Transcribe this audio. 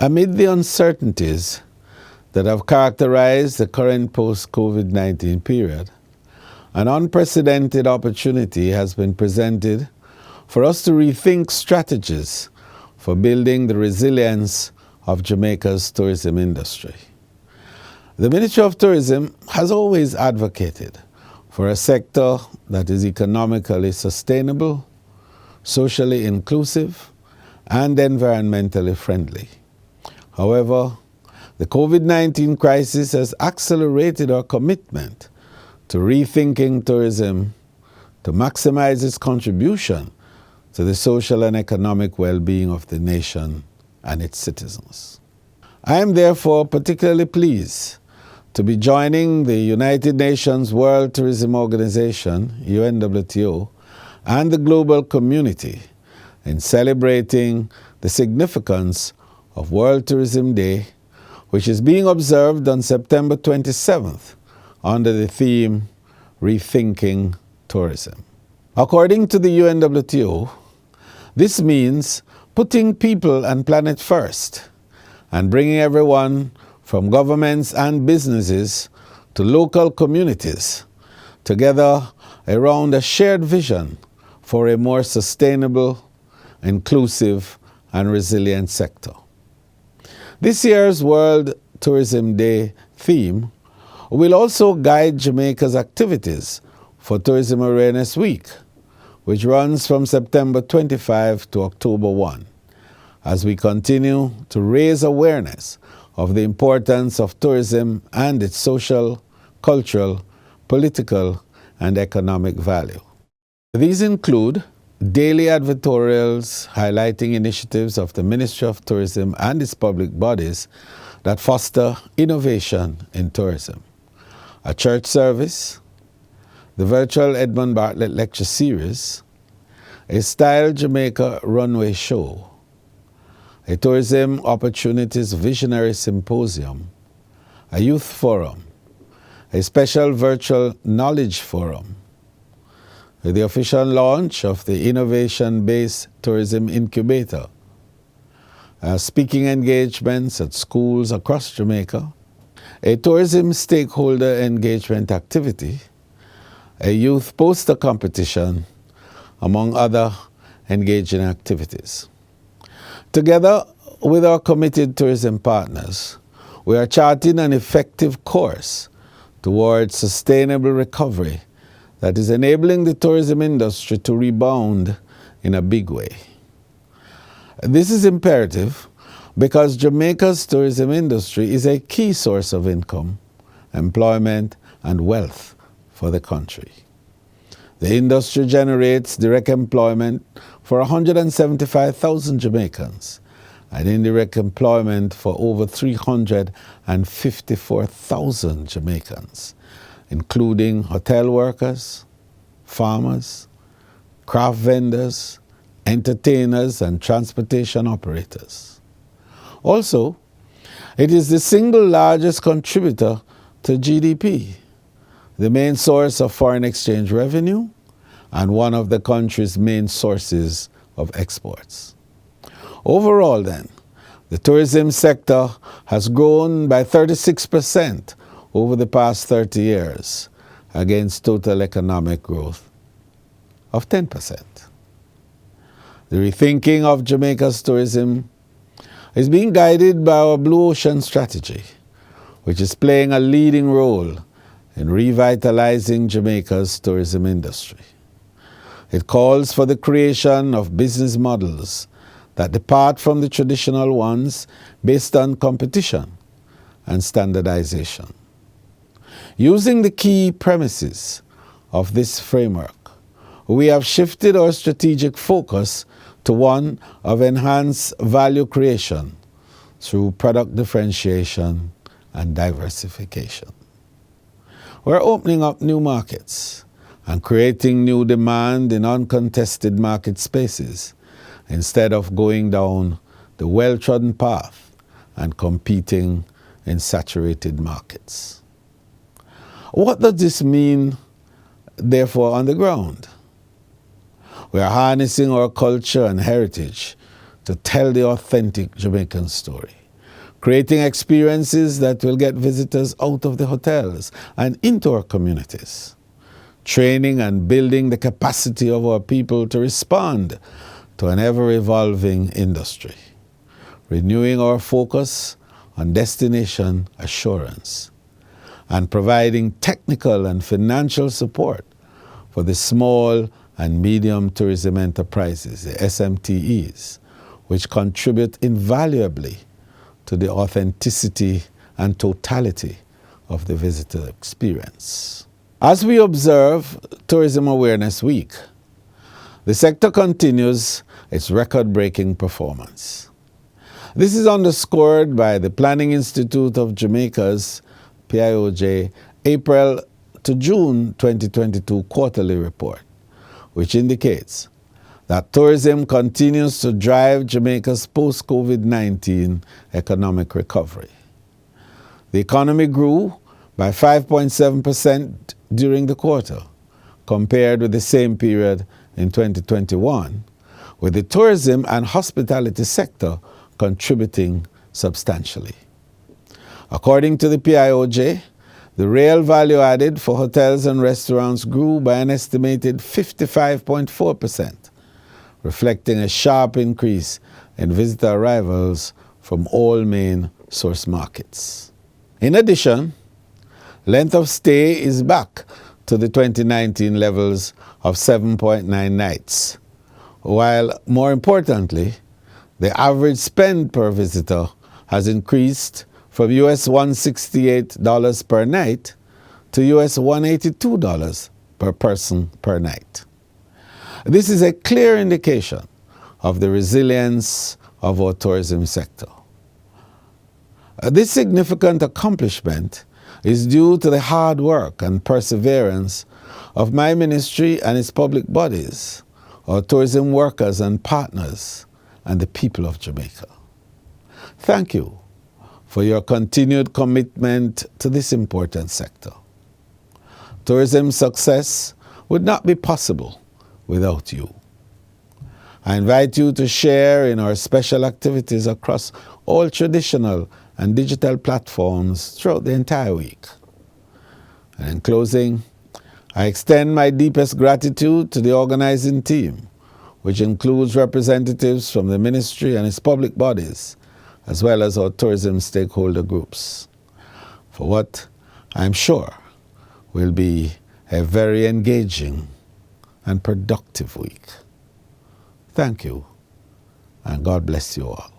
Amid the uncertainties that have characterized the current post-COVID-19 period, an unprecedented opportunity has been presented for us to rethink strategies for building the resilience of Jamaica's tourism industry. The Ministry of Tourism has always advocated for a sector that is economically sustainable, socially inclusive, and environmentally friendly. However, the COVID-19 crisis has accelerated our commitment to rethinking tourism to maximize its contribution to the social and economic well-being of the nation and its citizens. I am therefore particularly pleased to be joining the United Nations World Tourism Organization, UNWTO, and the global community in celebrating the significance of World Tourism Day, which is being observed on September 27th under the theme Rethinking Tourism. According to the UNWTO, this means putting people and planet first and bringing everyone from governments and businesses to local communities together around a shared vision for a more sustainable, inclusive, and resilient sector. This year's World Tourism Day theme will also guide Jamaica's activities for Tourism Awareness Week, which runs from September 25 to October 1, as we continue to raise awareness of the importance of tourism and its social, cultural, political, and economic value. These include daily advertorials highlighting initiatives of the Ministry of Tourism and its public bodies that foster innovation in tourism, a church service, the virtual Edmund Bartlett Lecture Series, a Style Jamaica runway show, a Tourism Opportunities Visionary Symposium, a youth forum, a special virtual knowledge forum, the official launch of the Innovation-Based Tourism Incubator, speaking engagements at schools across Jamaica, a tourism stakeholder engagement activity, a youth poster competition, among other engaging activities. Together with our committed tourism partners, we are charting an effective course towards sustainable recovery that is enabling the tourism industry to rebound in a big way. This is imperative because Jamaica's tourism industry is a key source of income, employment, and wealth for the country. The industry generates direct employment for 175,000 Jamaicans and indirect employment for over 354,000 Jamaicans, including hotel workers, farmers, craft vendors, entertainers, and transportation operators. Also, it is the single largest contributor to GDP, the main source of foreign exchange revenue, and one of the country's main sources of exports. Overall, then, the tourism sector has grown by 36% over the past 30 years against total economic growth of 10%. The rethinking of Jamaica's tourism is being guided by our Blue Ocean strategy, which is playing a leading role in revitalizing Jamaica's tourism industry. It calls for the creation of business models that depart from the traditional ones based on competition and standardization. Using the key premises of this framework, we have shifted our strategic focus to one of enhanced value creation through product differentiation and diversification. We're opening up new markets and creating new demand in uncontested market spaces instead of going down the well-trodden path and competing in saturated markets. What does this mean, therefore, on the ground? We are harnessing our culture and heritage to tell the authentic Jamaican story. creating experiences that will get visitors out of the hotels and into our communities, training and building the capacity of our people to respond to an ever-evolving industry, renewing our focus on destination assurance, and providing technical and financial support for the small and medium tourism enterprises, the SMTEs, which contribute invaluably to the authenticity and totality of the visitor experience. As we observe Tourism Awareness Week, the sector continues its record-breaking performance. This is underscored by the Planning Institute of Jamaica's PIOJ April to June 2022 quarterly report, which indicates that tourism continues to drive Jamaica's post-COVID-19 economic recovery. The economy grew by 5.7% during the quarter, compared with the same period in 2021, with the tourism and hospitality sector contributing substantially. According to the PIOJ, the real value added for hotels and restaurants grew by an estimated 55.4%, reflecting a sharp increase in visitor arrivals from all main source markets. In addition, length of stay is back to the 2019 levels of 7.9 nights, while more importantly, the average spend per visitor has increased from US $168 per night to US $182 per person per night. This is a clear indication of the resilience of our tourism sector. This significant accomplishment is due to the hard work and perseverance of my ministry and its public bodies, our tourism workers and partners, and the people of Jamaica. Thank you for your continued commitment to this important sector. Tourism success would not be possible without you. I invite you to share in our special activities across all traditional and digital platforms throughout the entire week. And in closing, I extend my deepest gratitude to the organizing team, which includes representatives from the ministry and its public bodies, as well as our tourism stakeholder groups, for what I'm sure will be a very engaging and productive week. Thank you, and God bless you all.